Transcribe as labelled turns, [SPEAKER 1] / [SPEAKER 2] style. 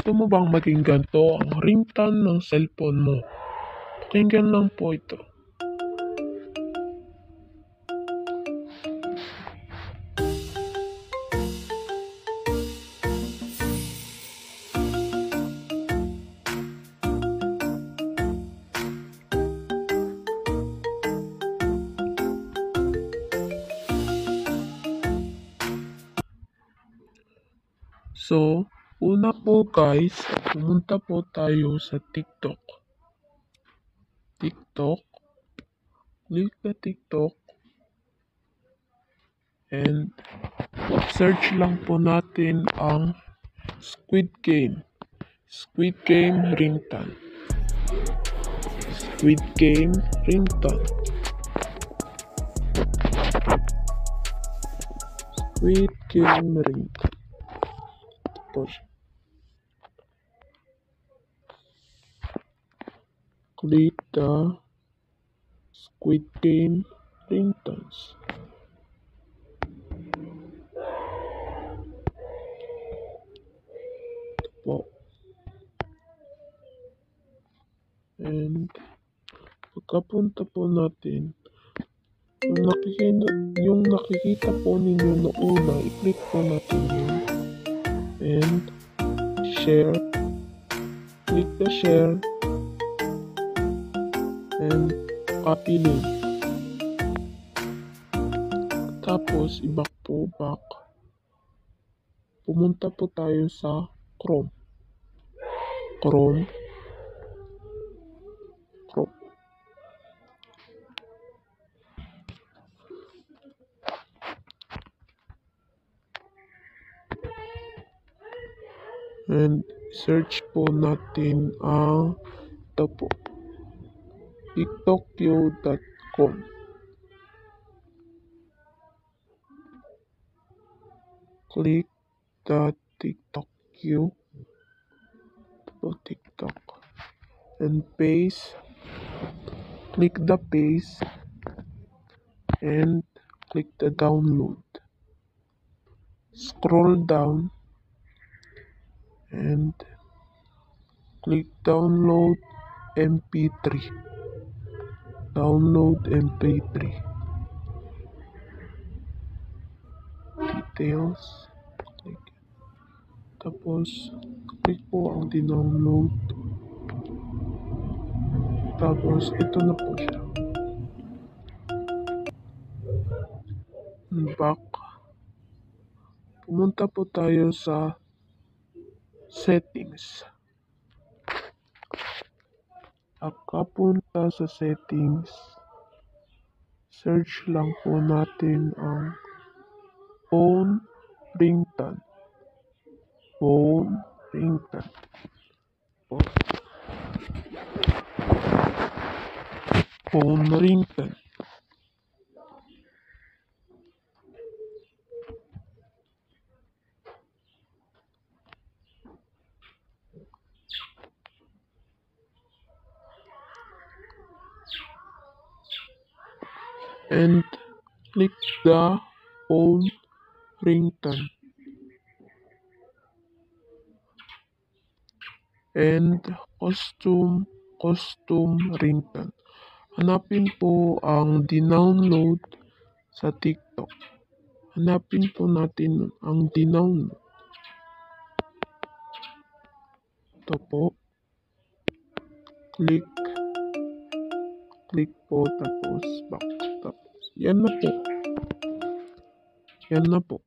[SPEAKER 1] Gusto mo bang maging ganito ang ringtone ng cellphone mo? Pakinggan lang po ito. So, una po guys, pumunta po tayo sa TikTok. Click the TikTok and search lang po natin ang Squid Game ringtone. Squid Game ringtone. Squid Game ringtone. Tapos, click the Squid Game ringtones. Ito po. And pagkapunta po natin, yung nakikita po ninyo na una, i-click po natin yun. And share. Click the share. And copy link. Tapos, i-back. Pumunta po tayo sa Chrome. And search po natin ang ito po, tiktokyo.com. Click the TikTokyo. TikTok. And paste. Click the paste. And click the download. Scroll down. And click download MP3. Details. Click. Tapos, click po ang dinownload. Tapos, ito na po siya. Back. Pumunta po tayo sa settings. Pagkapunta sa settings, search lang po natin ang phone ringtone. And click the phone ringtone. And custom ringtone. Hanapin po ang dinownload sa TikTok. Hanapin po natin ang dinownload. Ito po. Click po, tapos back. Tapos, yan na po.